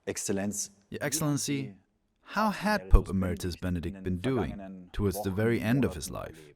Exzellenz, Your Excellency, how had Pope Emeritus Benedict been doing towards the very end of his life?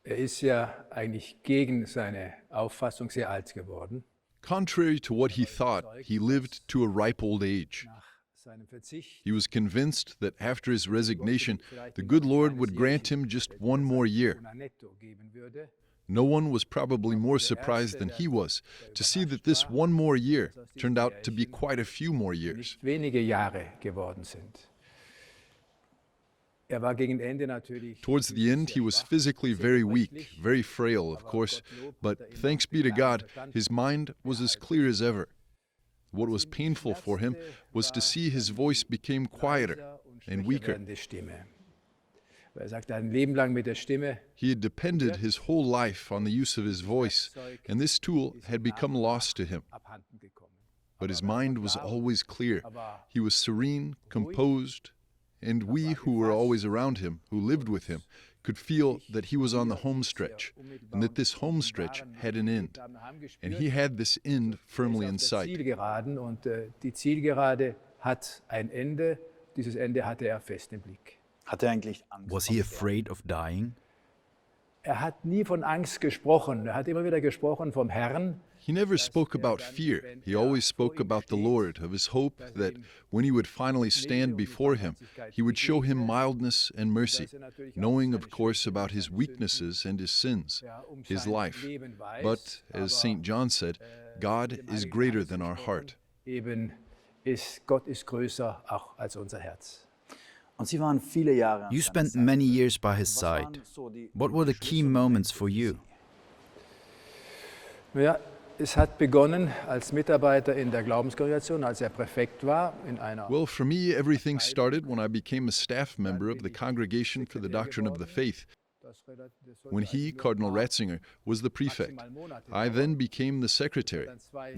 Ist ja eigentlich gegen seine Auffassung sehr alt geworden. Contrary to what he thought, he lived to a ripe old age. Nach seinem Verzicht He was convinced that after his resignation, the good Lord would grant him just one more year. netto geben würde. No one was probably more surprised than he was to see that this one more year turned out to be quite a few more years. Nicht wenige Jahre geworden sind. War gegen Ende natürlich Towards the end, he was physically very weak, very frail, of course, but thanks be to God, his mind was as clear as ever. What was painful for him was to see his voice became quieter and weaker. werdende Stimme. Er sagt, ein Leben lang mit der Stimme He had depended his whole life on the use of his voice, and this tool had become lost to him. abhanden gekommen. But his mind was always clear. He was serene, composed, and we who were always around him, who lived with him, could feel that he was on the home stretch, and that this home stretch had an end. And he had this end firmly in sight. Zielgeraden und die Zielgerade hat ein Ende. Dieses Ende hatte er fest im Blick. hat er eigentlich Angst? Was he afraid of dying? Er hat nie von Angst gesprochen. Er hat immer wieder gesprochen vom Herrn. He never spoke about fear. He always spoke about the Lord, of his hope that when he would finally stand before him, he would show him mildness and mercy, knowing, of course, about his weaknesses and his sins, his life. But, as St. John said, God is greater than our heart. Eben Gott ist größer auch als unser Herz. Und Sie waren viele Jahre an You seiner spent Seite. many years by his Was waren side. so die What were the key moments for you? Ja, es hat begonnen als Mitarbeiter in der Glaubenskongregation, als er Präfekt war in einer Well, for me, everything started when I became a staff member of the Congregation for the Doctrine of the Faith, when he, Cardinal Ratzinger, was the prefect. I then became the secretary.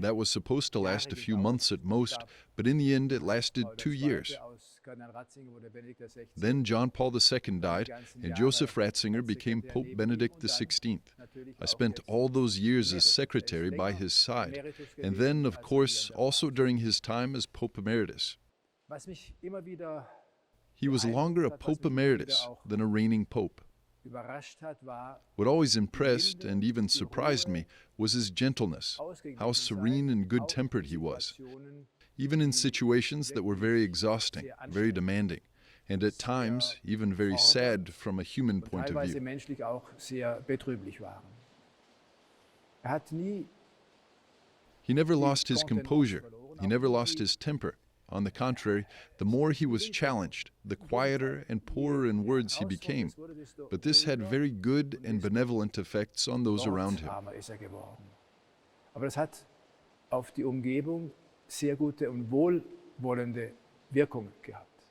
That was supposed to last a few months at most, but in the end it lasted 2 years. Then John Paul II died, and Joseph Ratzinger became Pope Benedict XVI. I spent all those years as secretary by his side, and then, of course, also during his time as Pope Emeritus. Was mich immer wieder He was longer a Pope Emeritus than a reigning Pope. überrascht hat, war What always impressed and even surprised me was his gentleness, how serene and good-tempered he was, even in situations that were very exhausting, very demanding, and at times even very sad from a human point of teilweise view. menschlich auch sehr betrüblich waren. Er hat nie He never lost his composure, he never lost his temper. On the contrary, the more he was challenged, the quieter and poorer in words he became. But this had very good and benevolent effects on those around him. wortarmer ist er geworden. Aber das hat auf die Umgebung sehr gute und wohlwollende Wirkung gehabt.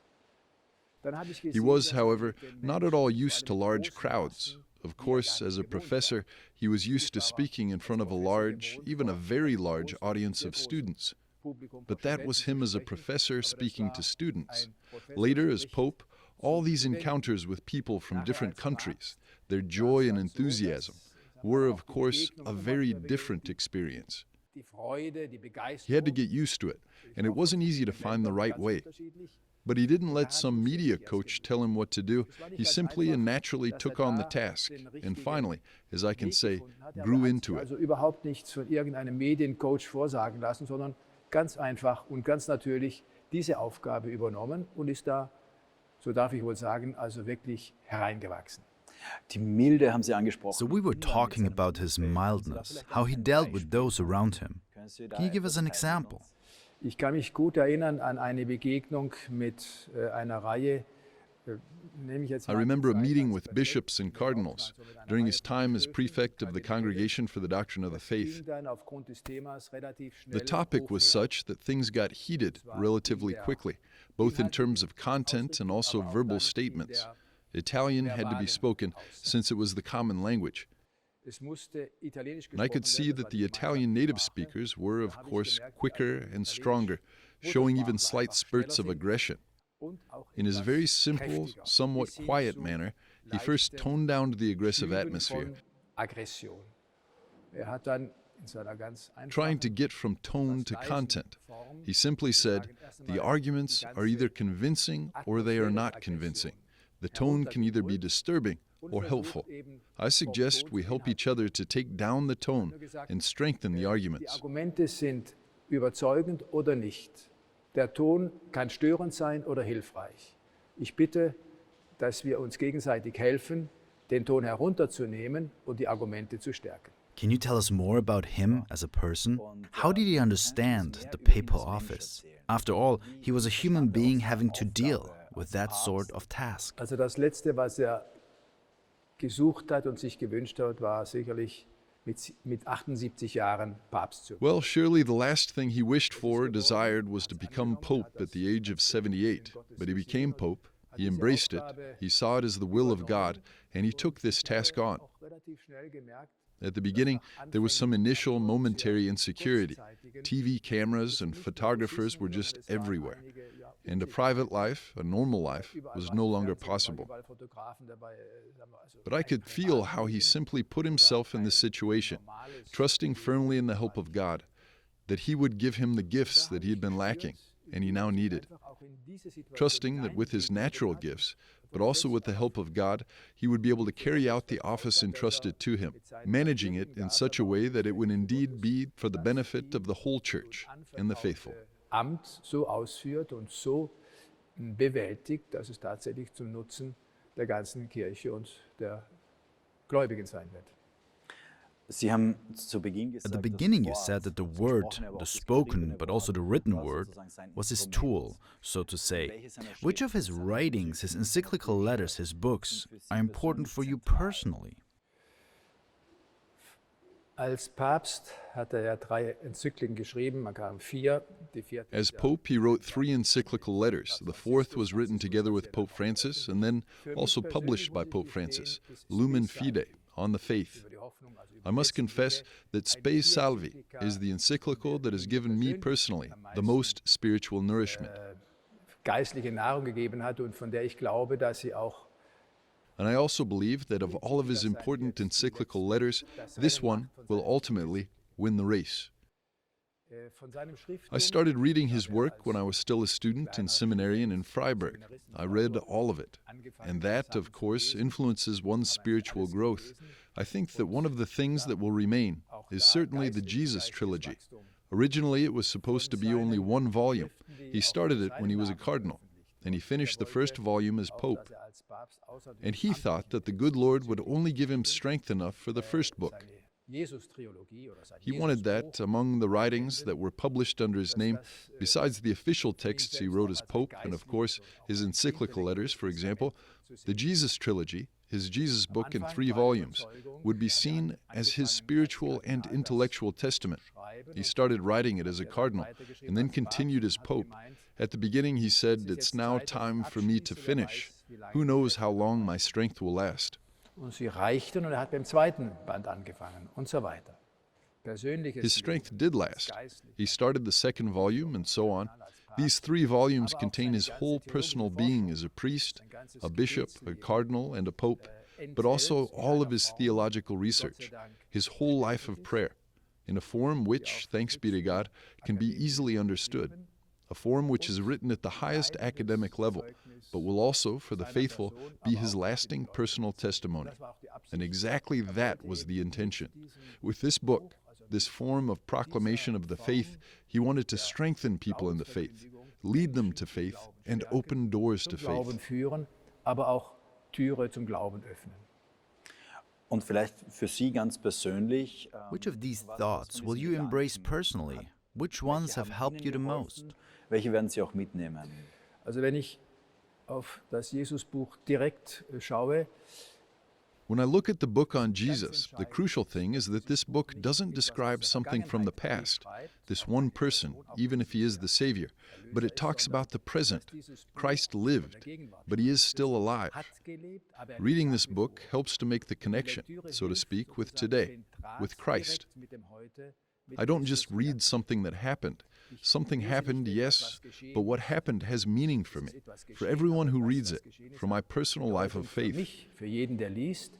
Dann habe ich He gesehen, was, dass er however, mit den not at all used to large crowds. Of course, as a professor, he was used to speaking in front of a large, even a very large audience of students. Publikum But that was him as a sprechen, professor aber das speaking war to students. ein Professor Later, as sprechen. Pope, all these encounters with people from different countries, their joy and enthusiasm, were, of course, a very different experience. Die Freude, die Begeisterung, He had to get used to it, and it wasn't easy to find the right way. unterschiedlich. But he didn't let some media coach tell him what to do. He simply and naturally took on the task, and finally, as I can say, grew into it. Also überhaupt nichts von irgendeinem Mediencoach vorsagen lassen, sondern ganz einfach und ganz natürlich diese Aufgabe übernommen und ist da, so darf ich wohl sagen, also wirklich hereingewachsen. Die Milde haben Sie angesprochen. So we were talking about his mildness, how he dealt with those around him. Können Sie da Can you give us an etwas teilen mit example? uns? Ich kann mich gut erinnern an eine Begegnung mit einer Reihe, nehme ich jetzt I mal remember a Zeit meeting als with Präfekt bishops and der cardinals Hauptmann, so mit einer during Reihe his von time as Bischöfen, prefect of the Kardinäle. Congregation for the Doctrine of the Das ging Faith. dann aufgrund des Themas relativ The schnell topic was hoch her. such that things got heated relatively quickly, both in terms of content and also verbal statements. Italian had to be spoken since it was the common language. Es musste Italienisch And I could gesprochen see werden, that das the war die Italian native Sprache. speakers were, of Da habe ich course, gemerkt, quicker also and Italienisch stronger, showing even Muttersprache slight einfach spurts of schneller sind aggression. und auch In his etwas very simple, kräftiger, somewhat bis hin quiet zu manner, he first leichtem toned down the aggressive Zügen atmosphere. von Aggression. Er hat dann in seiner ganz trying to einfachen, get from tone to content. He simply said, the arguments are either convincing or they are not convincing. The tone can either be disturbing or helpful. I suggest we help each other to take down the tone and strengthen the die arguments. Argumente sind überzeugend oder nicht. Der Ton kann störend sein oder hilfreich. Ich bitte, dass wir uns gegenseitig helfen, den Ton herunterzunehmen und die Argumente zu stärken. Can you tell us more about him as a person? How did he understand the papal office? After all, he was a human being having to deal with that sort of task. Also das Letzte, was er gesucht hat und sich gewünscht hat, war sicherlich mit 78 Jahren Papst zu werden. Well, surely the last thing he wished for, desired, was to become Pope at the age of 78. But he became Pope, he embraced it, he saw it as the will of God, and he took this task on. Auch relativ schnell gemerkt, At the beginning, there was some initial momentary insecurity. TV cameras and photographers were just everywhere. And a private life, a normal life, was no longer possible. But I could feel how he simply put himself in this situation, trusting firmly in the help of God, that he would give him the gifts that he had been lacking and he now needed. Trusting that with his natural gifts, but also with the help of God, he would be able to carry out the office entrusted to him, managing it in such a way that it would indeed be for the benefit of the whole church and the faithful. Amt so ausführt und so bewältigt, dass es tatsächlich zum Nutzen der ganzen Kirche und der Gläubigen sein wird. Sie haben zu Beginn At the gesagt, beginning, you said that the word, the spoken, but also the written word, was his tool, so to say. Which of his writings, his encyclical letters, his books, are important for you personally? Als Papst hat er ja 3 Enzykliken geschrieben, man kam 4, die vierte. As Pope, he wrote 3 encyclical letters. The 4th was written together with Pope Francis and then also published by Pope Francis, Lumen Fide, on the faith. I must confess that Spe Salvi is the encyclical that has given me personally the most spiritual nourishment. Geistliche Nahrung gegeben hat und von der ich glaube, dass sie auch And I also believe that of all of his important encyclical letters, this one will ultimately win the race. von seinem Schrift. I started reading his work when I was still a student in seminary and in Freiburg. I read all of it. And that, of course, influences one's spiritual growth. I think that one of the things that will remain is certainly the Jesus trilogy. Originally, it was supposed to be only 1 volume. He started it when he was a cardinal, and he finished the first volume as Pope. And he thought that the good Lord would only give him strength enough for the first book. He wanted that, among the writings that were published under his name, besides the official texts he wrote as Pope, and of course his encyclical letters, for example, the Jesus trilogy, his Jesus book in 3 volumes, would be seen as his spiritual and intellectual testament. He started writing it as a cardinal, and then continued as Pope. At the beginning he said, "It's now time for me to finish. Who knows how long my strength will last?" Und sie reichten und er hat beim 2. Band angefangen und so weiter. His strength did last. He started the 2nd volume and so on. These 3 volumes contain his whole personal being as a priest, a bishop, a cardinal, and a pope, but also all of his theological research, his whole life of prayer, in a form which, thanks be to God, can be easily understood, a form which is written at the highest academic level, but will also, for the faithful, be his lasting personal testimony. And exactly that was the intention. With this book, this form of proclamation of the faith, he wanted to strengthen people in the faith, lead them to faith, and open doors to Glauben faith. führen, aber auch Türe zum Glauben öffnen. Und vielleicht für Sie ganz persönlich, Which of these thoughts will you embrace personally? Which ones have helped you the most? welche werden Sie auch mitnehmen? Also wenn ich auf das Jesusbuch direkt schaue, When I look at the book on Jesus, the crucial thing is that this book doesn't describe something from the past, this one person, even if he is the Savior, but it talks about the present. Christ lived, but he is still alive. Reading this book helps to make the connection, so to speak, with today, with Christ. I don't just read something that happened. Something happened, yes, but what happened has meaning for me, for everyone who reads it, for my personal life of Für faith. mich, für jeden, der liest,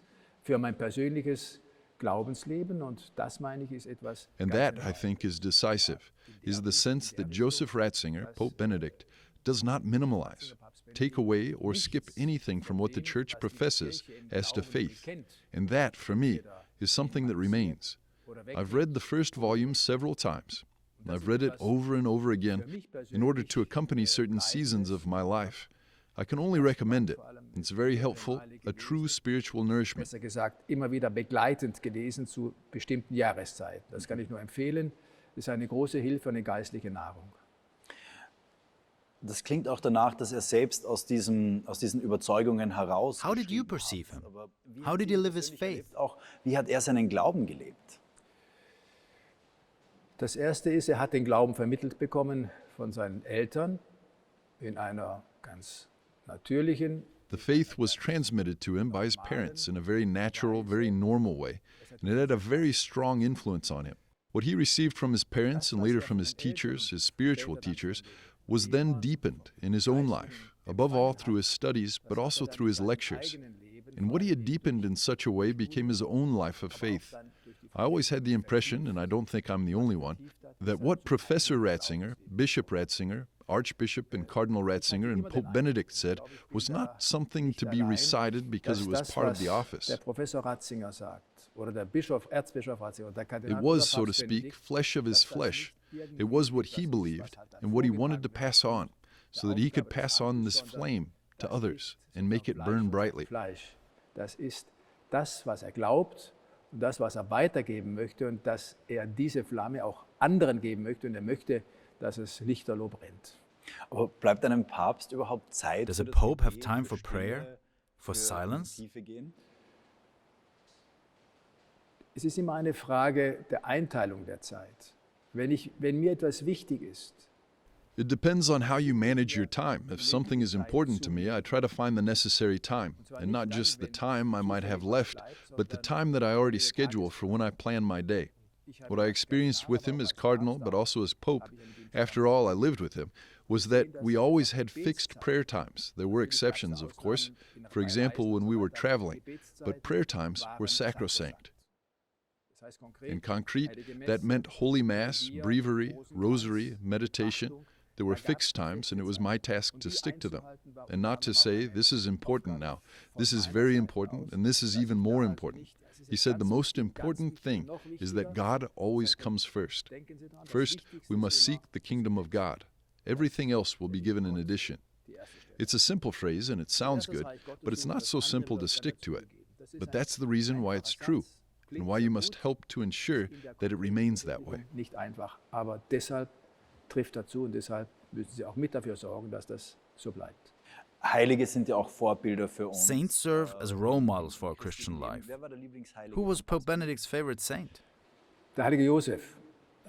für mein persönliches Glaubensleben und das, meine ich, ist etwas And ganz that, I think, is decisive, is the sense that Joseph Ratzinger, Pope Benedict, does not minimalize, take away, or skip anything from what the Church professes as to faith. And that, for me, is something that remains. I've read the first volume several times. I've read it over and over again in order to accompany certain seasons of my life. I can only recommend it. It's very helpful, a true spiritual nourishment. besser gesagt, immer wieder begleitend gelesen zu bestimmten Jahreszeiten. Das kann ich nur empfehlen. Das ist eine große Hilfe, eine geistliche Nahrung. Das klingt auch danach, dass er selbst aus diesen Überzeugungen heraus. How did you perceive him? How did he live his faith? Auch wie hat er seinen Glauben gelebt? Das Erste ist, er hat den Glauben vermittelt bekommen von seinen Eltern in einer ganz natürlichen, The faith was transmitted to him by his parents in a very natural, very normal way, and it had a very strong influence on him. What he received from his parents and later from his teachers, his spiritual teachers, was then deepened in his own life, above all through his studies, but also through his lectures. And what he had deepened in such a way became his own life of faith. I always had the impression, and I don't think I'm the only one, that what Professor Ratzinger, Bishop Ratzinger, Archbishop and Cardinal Ratzinger and Pope Benedict said was not something to be recited because it was part of the office. Der Professor Ratzinger sagt, oder der Bischof, Erzbischof Ratzinger, der Kardinal It was, so to Papst speak, Benedikt, flesh of his flesh. It was what he believed and what he wanted to pass on, so that he could pass on this flame to others and make it burn brightly. Fleisch. Das ist das, was er glaubt und das, was er weitergeben möchte und dass er diese Flamme auch anderen geben möchte und er möchte, dass es lichterloh brennt. Aber bleibt einem Papst überhaupt Zeit? Does für a das pope have Gebet, time für for prayer, Stille, for für silence? Tiefe gehen? Es ist immer eine Frage der Einteilung der Zeit. Wenn mir etwas wichtig ist, It depends on how you manage your time. If something is important to me, I try to find the necessary time, and not just the time I might have left, but the time that I already schedule for when I plan my day. What I experienced with him as cardinal, but also as pope, after all I lived with him, was that we always had fixed prayer times. There were exceptions, of course, for example, when we were traveling, but prayer times were sacrosanct. In concrete, that meant Holy Mass, breviary, rosary, meditation. There were fixed times, and it was my task to stick to them, and not to say, this is important now, this is very important, and this is even more important. He said the most important thing is that God always comes first. First, we must seek the kingdom of God. Everything else will be given in addition. It's a simple phrase, and it sounds good, but it's not so simple to stick to it. But that's the reason why it's true, and why you must help to ensure that it remains that way. nicht einfach, aber deshalb trifft dazu und deshalb müssen Sie auch mit dafür sorgen, dass das so bleibt. Heilige sind ja auch Vorbilder für uns. Saints serve as role models for our Christian life. Wer war der Lieblingsheilige? Who was Pope Benedict's favorite saint? Der heilige Josef.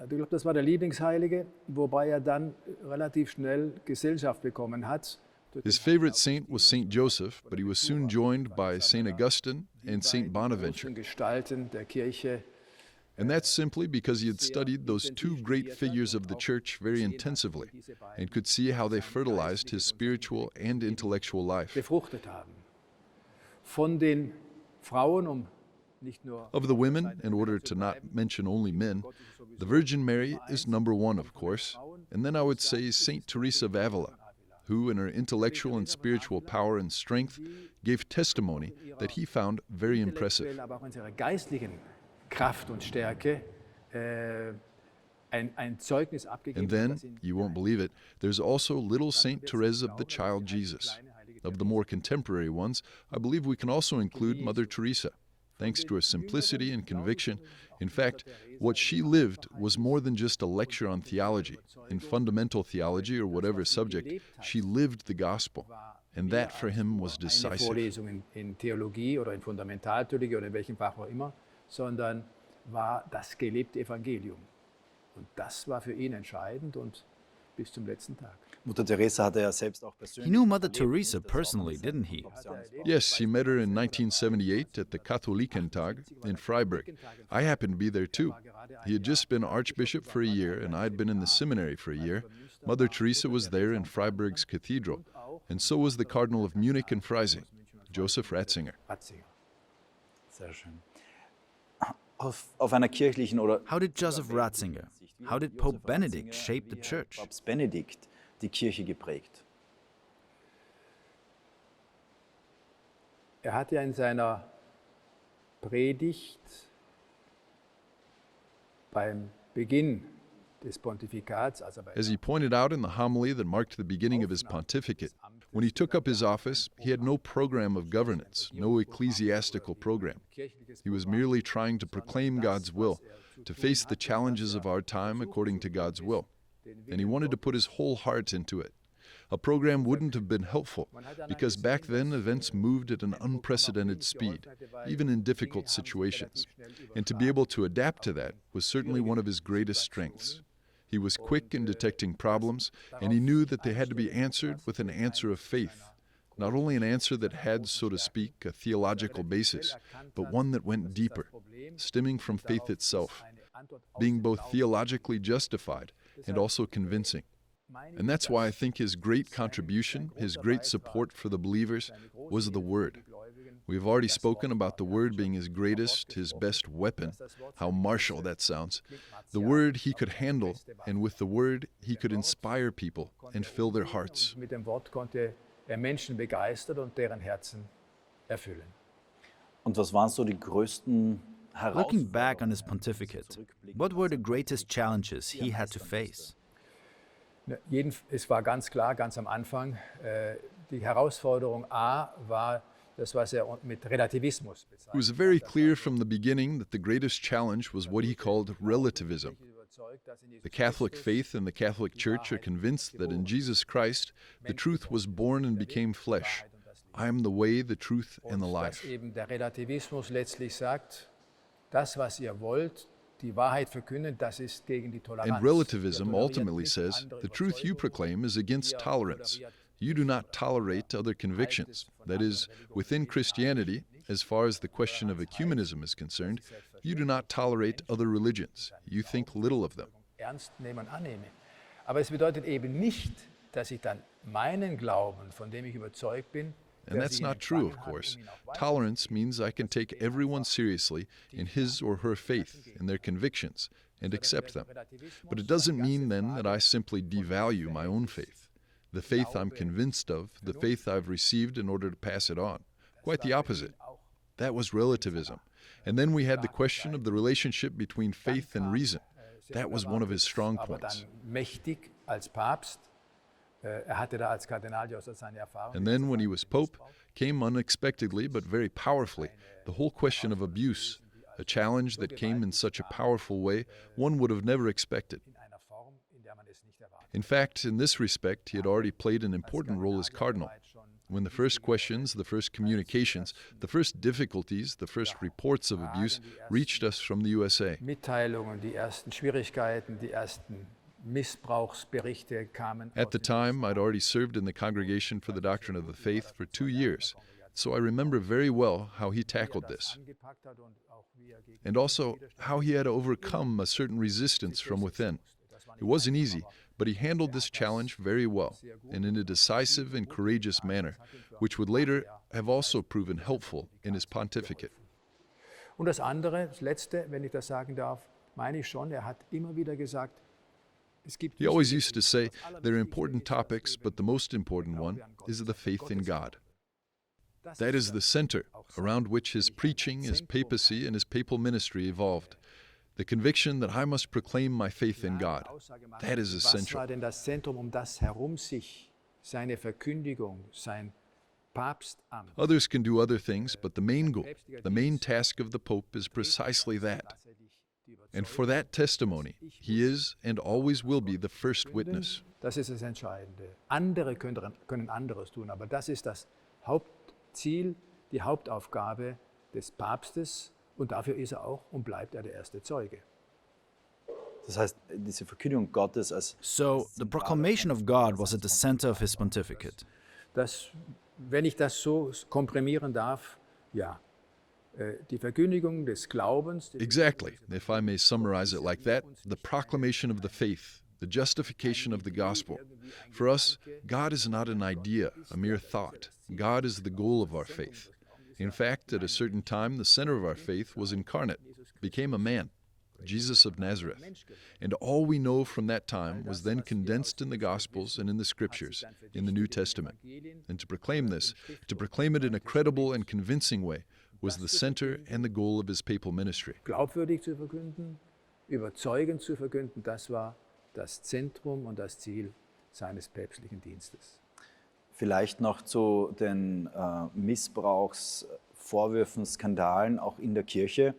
Ich glaube, das war der Lieblingsheilige, wobei er dann relativ schnell Gesellschaft bekommen hat. His favorite saint was Saint Joseph, but he was soon joined by Saint Augustine and Saint Bonaventure. Gestalten der Kirche. And that's simply because he had studied those two great figures of the Church very intensively and could see how they fertilized his spiritual and intellectual life. Befruchtet haben. Von den Frauen, nicht nur Of the women, in order to not mention only men, the Virgin Mary is number one, of course, and then I would say Saint Teresa of Avila, who, in her intellectual and spiritual power and strength, gave testimony that he found very impressive. aber auch in ihrer geistlichen Kraft und Stärke ein Zeugnis abgegeben. And then, you won't believe it, there's also little Saint Therese of the Child Jesus. Of the more contemporary ones, I believe we can also include Mother Teresa. Thanks to her simplicity and conviction, in fact, what she lived was more than just a lecture on theology. In fundamental theology or whatever subject, she lived the gospel. And that for him was Eine decisive. Vorlesung in Theologie oder in Fundamentaltheologie oder in welchem Fach auch immer, sondern war das gelebte Evangelium. Und das war für ihn entscheidend und bis zum letzten Tag. Mutter Teresa hatte ja selbst auch He persönlich. knew Mother Teresa personally, didn't he? Yes, he met her in 1978 at the Katholikentag in Freiburg. I happened to be there too. He had just been Archbishop for a year, and I had been in the seminary for a year. Mother Teresa was there in Freiburg's cathedral, and so was the Cardinal of Munich and Freising, Joseph Ratzinger. Ratzinger. Sehr schön. auf einer kirchlichen oder How did Joseph Ratzinger, how did Pope Benedict shape the church? Papst Benedikt die Kirche geprägt? Er hat ja in seiner Predigt beim Beginn des Pontifikats, also bei As he pointed out in the homily that marked the beginning of his pontificate, when he took up his office, he had no program of governance, no ecclesiastical program. He was merely trying to proclaim God's will, to face the challenges of our time according to God's will. And he wanted to put his whole heart into it. A program wouldn't have been helpful, because back then events moved at an unprecedented speed, even in difficult situations. And to be able to adapt to that was certainly one of his greatest strengths. He was quick in detecting problems, and he knew that they had to be answered with an answer of faith. Not only an answer that had, so to speak, a theological basis, but one that went deeper, stemming from faith itself, being both theologically justified and also convincing. And that's why I think his great contribution, his great support for the believers, was the Word. We've already spoken about the Word being his greatest, his best weapon. How martial that sounds. The Word he could handle, and with the Word he could inspire people and fill their hearts. Mit dem Wort konnte Menschen begeistern und deren Herzen erfüllen. Und was waren so die größten Looking back on Herausforderungen? his pontificate, what were the greatest challenges he had to face? Es war ganz klar, ganz am Anfang, die Herausforderung A war das, was mit Relativismus It was very clear from the beginning that the greatest challenge was what he called relativism. The Catholic faith and the Catholic Church are convinced that in Jesus Christ, the truth was born and became flesh. I am the way, the truth, and the life. Eben der Relativismus letztlich sagt, das, was ihr wollt, die Wahrheit verkünden, das ist gegen die Toleranz. And relativism ultimately says the truth you proclaim is against tolerance. You do not tolerate other convictions. That is, within Christianity, as far as the question of ecumenism is concerned, you do not tolerate other religions. You think little of them. Ernst nehmen und annehmen. Aber es bedeutet eben nicht, dass ich dann meinen Glauben, von dem ich überzeugt bin, And that's not true, of course. Tolerance means I can take everyone seriously in his or her faith, in their convictions, and accept them. But it doesn't mean then that I simply devalue my own faith, the faith I'm convinced of, the faith I've received in order to pass it on. Quite the opposite. That was relativism. And then we had the question of the relationship between faith and reason. That was one of his strong points. Mächtig als Papst. Hatte da als Kardinal ja seine Erfahrung. And then when he was Pope, came unexpectedly but very powerfully the whole question of abuse, a challenge that came in such a powerful way one would have never expected. In fact, in this respect, he had already played an important role as cardinal. When the first questions, the first communications, the first difficulties, the first reports of abuse reached us from the USA. Mitteilungen, die ersten Schwierigkeiten, die ersten Missbrauchsberichte kamen. At the time, I'd already served in the Congregation for the Doctrine of the Faith for 2 years, so I remember very well how he tackled this, and also how he had to overcome a certain resistance from within. It wasn't easy, but he handled this challenge very well, and in a decisive and courageous manner, which would later have also proven helpful in his pontificate. Und das andere, das Letzte, wenn ich das sagen darf, meine ich schon, hat immer wieder gesagt, he always used to say, there are important topics, but the most important one is the faith in God. That is the center around which his preaching, his papacy, and his papal ministry evolved. The conviction that I must proclaim my faith in God. That is essential. Was war denn das Zentrum, das herum sich seine Verkündigung, sein Papstamt? Others can do other things, but the main goal, the main task of the Pope is precisely that. And for that testimony, he is and always will be the first witness. Das ist das Entscheidende. Andere können anderes tun, aber das ist das Hauptziel, die Hauptaufgabe des Papstes, und dafür ist auch und bleibt der erste Zeuge. Das heißt, diese Verkündigung Gottes als So, the proclamation of God was at the center of his pontificate. Wenn ich das so komprimieren darf, ja. Die Verkündigung des Glaubens. Exactly. If I may summarize it like that, the proclamation of the faith, the justification of the gospel. For us, God is not an idea, a mere thought. God is the goal of our faith. In fact, at a certain time, the center of our faith was incarnate. became a man, Jesus of Nazareth. And all we know from that time was then condensed in the Gospels and in the Scriptures, in the New Testament. And to proclaim this, to proclaim it in a credible and convincing way, was the center and the goal of his papal ministry. Glaubwürdig zu verkünden, überzeugend zu verkünden, das war das Zentrum und das Ziel seines päpstlichen Dienstes. Vielleicht noch zu den Missbrauchsvorwürfen, Skandalen auch in der Kirche.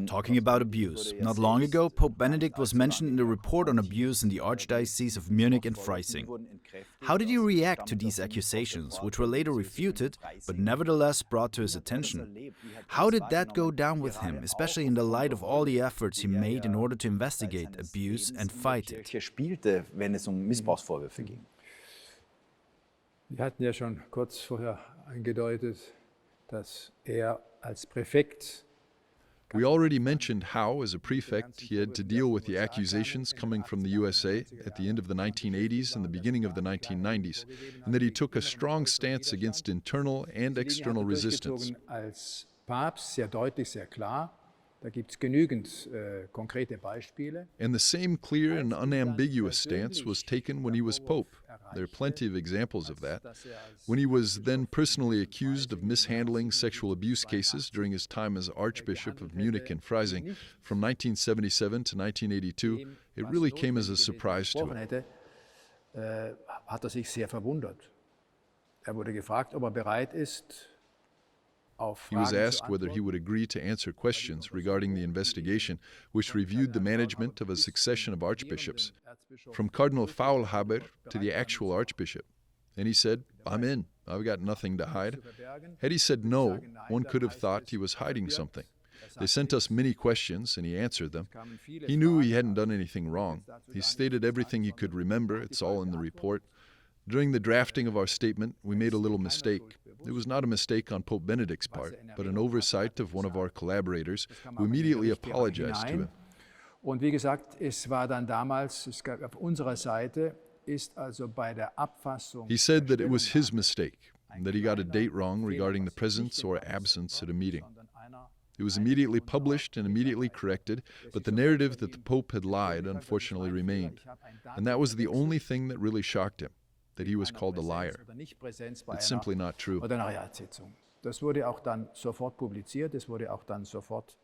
Talking about abuse, not long ago, Pope Benedict was mentioned in the report on abuse in the Archdiocese of Munich and Freising. How did he react to these accusations, which were later refuted, but nevertheless brought to his attention? How did that go down with him, especially in the light of all the efforts he made in order to investigate abuse and fight it? Spielte, wenn es Missbrauchsvorwürfe ging. Wir hatten ja schon kurz vorher angedeutet, dass als Präfekt We already mentioned how, as a prefect, he had to deal with the accusations coming from the USA at the end of the 1980s and the beginning of the 1990s, and that he took a strong stance against internal and external resistance. Als Papst sehr deutlich, sehr klar. Da gibt es genügend konkrete Beispiele. And the same clear and unambiguous stance was taken when he was Pope. There are plenty of examples of that. When he was then personally accused of mishandling sexual abuse cases during his time as Archbishop of Munich and Freising from 1977 to 1982, it really came as a surprise to him. Hat sich sehr verwundert. Wurde gefragt, ob bereit ist, He was asked whether he would agree to answer questions regarding the investigation, which reviewed the management of a succession of archbishops, from Cardinal Faulhaber to the actual archbishop. And he said, "I'm in. I've got nothing to hide." Had he said no, one could have thought he was hiding something. They sent us many questions, and he answered them. He knew he hadn't done anything wrong. He stated everything he could remember. It's all in the report. During the drafting of our statement, we made a little mistake. It was not a mistake on Pope Benedict's part, but an oversight of one of our collaborators, who immediately apologized to him. Und wie gesagt, es war dann damals, auf unserer Seite, ist also bei der Abfassung. He said that it was his mistake, that he got a date wrong regarding the presence or absence at a meeting. It was immediately published and immediately corrected, but the narrative that the Pope had lied unfortunately remained. And that was the only thing that really shocked him, that he was called a liar. It's simply not true. Das wurde auch dann sofort publiziert, es wurde auch dann sofort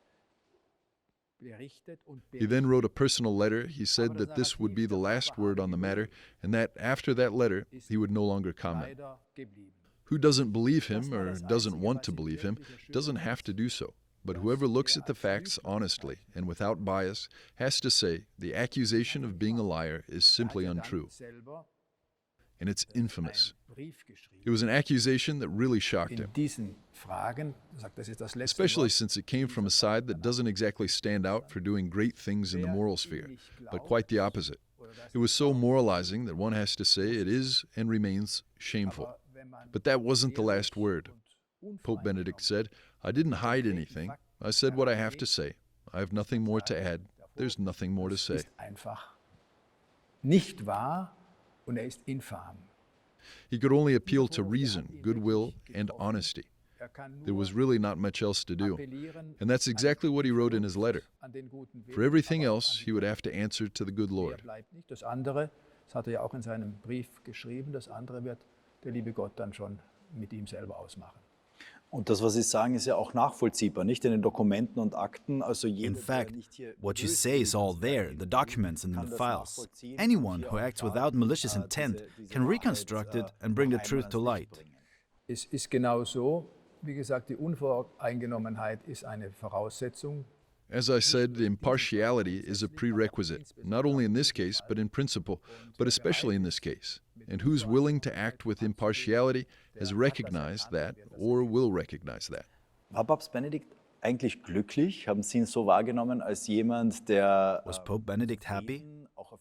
berichtet. He then wrote a personal letter. He said that this would be the last word on the matter, and that after that letter, he would no longer comment. Who doesn't believe him or doesn't want to believe him doesn't have to do so. But whoever looks at the facts honestly and without bias has to say the accusation of being a liar is simply untrue. And it's infamous. It was an accusation that really shocked him, especially since it came from a side that doesn't exactly stand out for doing great things in the moral sphere, but quite the opposite. It was so moralizing that one has to say it is and remains shameful. But that wasn't the last word. Pope Benedict said, "I didn't hide anything. I said what I have to say. I have nothing more to add. There's nothing more to say." Nicht wahr und ist infam. He could only appeal to reason, goodwill, and honesty. There was really not much else to do. And that's exactly what he wrote in his letter. For everything else, he would have to answer to the good Lord. Das andere, das hat ja auch in seinem Brief geschrieben, das andere wird der liebe Gott dann schon mit ihm selber ausmachen. Und das, was Sie sagen, ist ja auch nachvollziehbar, nicht in den Dokumenten und Akten. Also in fact, what you say is all there, the documents and in the files. Anyone who acts without malicious intent can reconstruct it and bring the truth to light. Es ist genau so, wie gesagt, die Unvoreingenommenheit ist eine Voraussetzung. As I said, impartiality is a prerequisite, not only in this case, but in principle, but especially in this case. And who's willing to act with impartiality has recognized that or will recognize that. War Papst Benedikt eigentlich glücklich? Haben Sie ihn so wahrgenommen als jemand, der... Was Pope Benedict happy?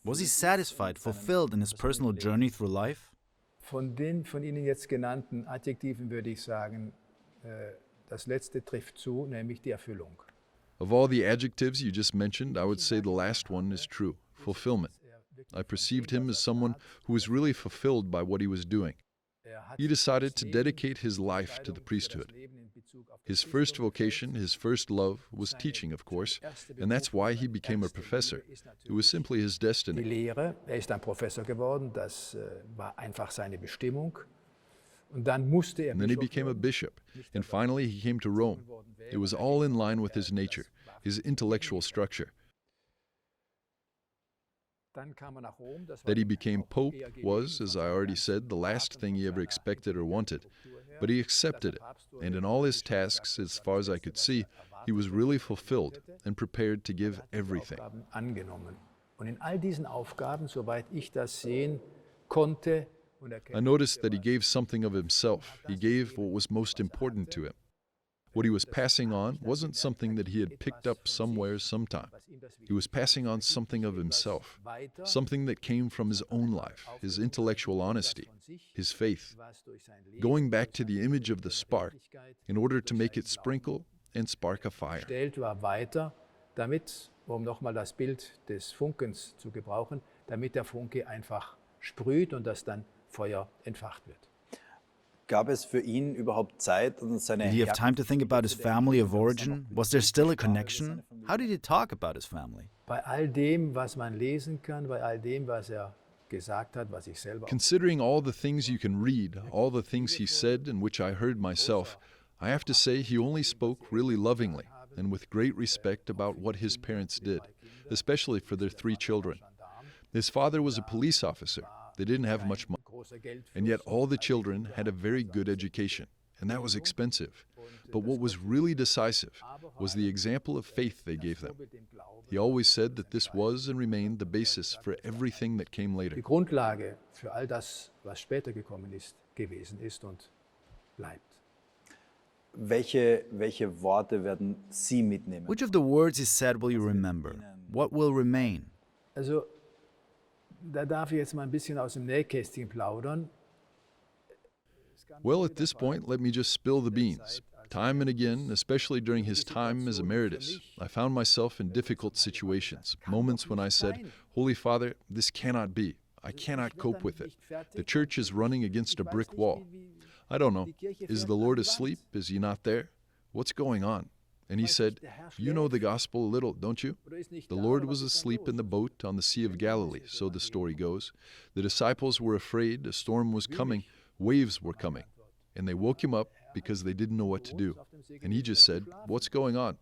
Was he satisfied, fulfilled in his personal journey through life? Von den von Ihnen jetzt genannten Adjektiven würde ich sagen, das letzte trifft zu, nämlich die Erfüllung. Of all the adjectives you just mentioned, I would say the last one is true, fulfillment. I perceived him as someone who was really fulfilled by what he was doing. He decided to dedicate his life to the priesthood. His first vocation, his first love, was teaching, of course, and that's why he became a professor. It was simply his Die destiny. Lehre, ist ein Professor geworden, das war einfach seine Bestimmung. Und dann musste And then he became a bishop, and finally he came to Rome. It was all in line with his nature, his intellectual structure. That he became pope was, as I already said, the last thing he ever expected or wanted. But he accepted it, and in all his tasks, as far as I could see, he was really fulfilled and prepared to give everything. Angenommen. Und in all diesen Aufgaben, soweit ich das sehen konnte, I noticed that he gave something of himself. He gave what was most important to him. What he was passing on wasn't something that he had picked up somewhere sometime. He was passing on something of himself, something that came from his own life, his intellectual honesty, his faith, going back to the image of the spark in order to make it sprinkle and spark a fire. Gestellt war weiter, damit, um nochmal das Bild des Funkens zu gebrauchen, damit der Funke einfach sprüht und das dann Feuer entfacht wird. Gab es für ihn überhaupt Zeit und seine Did he have time to think about his family of origin? Was there still a connection? How did he talk about his family? Bei all dem, was man lesen kann, bei all dem, was gesagt hat, was ich selber Considering all the things you can read, all the things he said and which I heard myself, I have to say he only spoke really lovingly and with great respect about what his parents did, especially for their 3 children. His father was a police officer. They didn't have much money, and yet all the children had a very good education, and that was expensive. But what was really decisive was the example of faith they gave them. He always said that this was and remained the basis for everything that came later. die Grundlage für all das, was später gekommen ist, gewesen ist und bleibt. welche Worte werden Sie mitnehmen? Which of the words he said will you remember? What will remain? Also, da darf ich jetzt mal ein bisschen aus dem Nähkästchen plaudern. Well, at this point, let me just spill the beans. Time and again, especially during his time as emeritus, I found myself in difficult situations, moments when I said, Holy Father, this cannot be. I cannot cope with it. The church is running against a brick wall. I don't know. Is the Lord asleep? Is he not there? What's going on? And he said, You know the gospel a little, don't you? The Lord was asleep in the boat on the Sea of Galilee, so the story goes. The disciples were afraid, a storm was coming, waves were coming. And they woke him up because they didn't know what to do. And he just said, What's going on?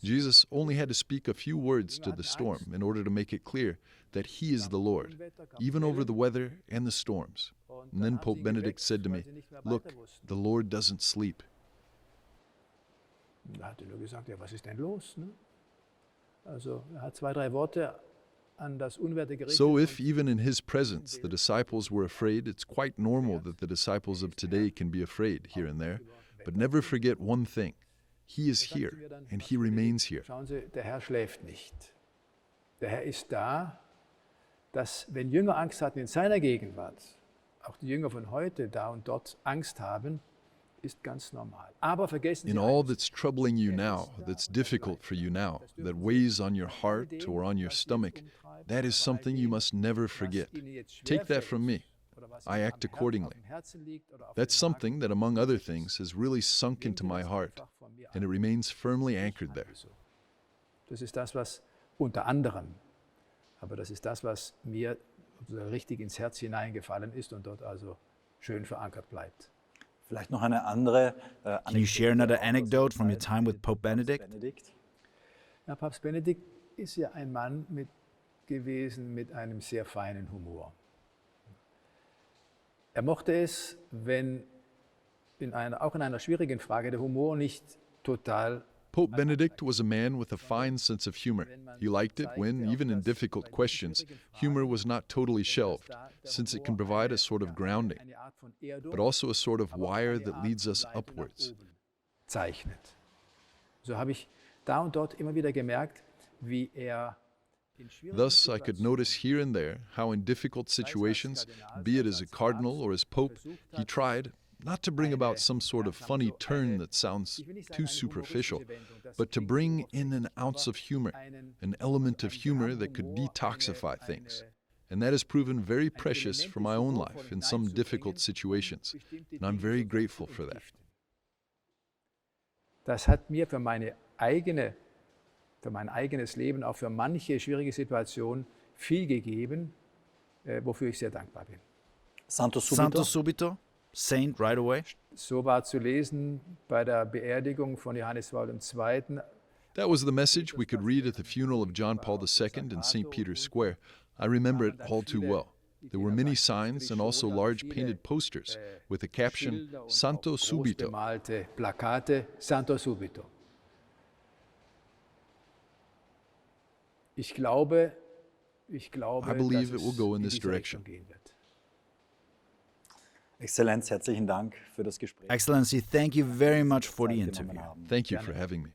Jesus only had to speak a few words to the storm in order to make it clear that he is the Lord, even over the weather and the storms. And then Pope Benedict said to me, Look, the Lord doesn't sleep. Da hat er nur gesagt, ja, was ist denn los? Ne? Also, hat 2, 3 Worte an das Unwerte gerichtet. So if, even in his presence, the disciples were afraid, it's quite normal that the disciples of today can be afraid here and there. But never forget one thing. He is here, and he remains here. Schauen Sie, der Herr schläft nicht. Der Herr ist da, dass, wenn Jünger Angst hatten in seiner Gegenwart, auch die Jünger von heute da und dort Angst haben, ist ganz normal. Aber vergessen In Sie all eins, that's troubling you now, that's difficult for you now, that weighs on your heart or on your stomach, that is something you must never forget. Take that from me. I act accordingly. That's something that, among other things, has really sunk into my heart, and it remains firmly anchored there. Das ist das, was unter anderem, aber das ist das, was mir richtig ins Herz hineingefallen ist und dort also schön verankert bleibt. Vielleicht noch eine andere Can you share another anecdote from your time with Pope Benedict? Ja, Papst Benedikt ist ja ein Mann gewesen mit einem sehr feinen Humor. Er mochte es, wenn auch in einer schwierigen Frage der Humor nicht total. Pope Benedict was a man with a fine sense of humor. He liked it when, even in difficult questions, humor was not totally shelved, since it can provide a sort of grounding, but also a sort of wire that leads us upwards. Zeichnet. So habe ich da und dort immer wieder gemerkt, wie Thus, I could notice here and there how in difficult situations, be it as a cardinal or as pope, he tried not to bring about some sort of funny turn that sounds too superficial, but to bring in an ounce of humor, an element of humor that could detoxify things. And that has proven very precious for my own life in some difficult situations, and I'm very grateful for that. Das hat mir für mein eigenes Leben, auch für manche schwierige Situationen viel gegeben, wofür ich sehr dankbar bin. Santo subito. Santo subito, saint right away. So war zu lesen bei der Beerdigung von Johannes Paul II. That was the message we could read at the funeral of John Paul II in St. Peter's Square. I remember it all too well. There were many signs and also large painted posters with the caption Santo Subito. Großbemalte Plakate Santo Subito. Ich glaube, I believe dass it will go in es this diese direction. Richtung gehen wird. Exzellenz, herzlichen Dank für das Gespräch. Excellency, thank you very much for the Zeit interview. genommen haben. Thank you for having me.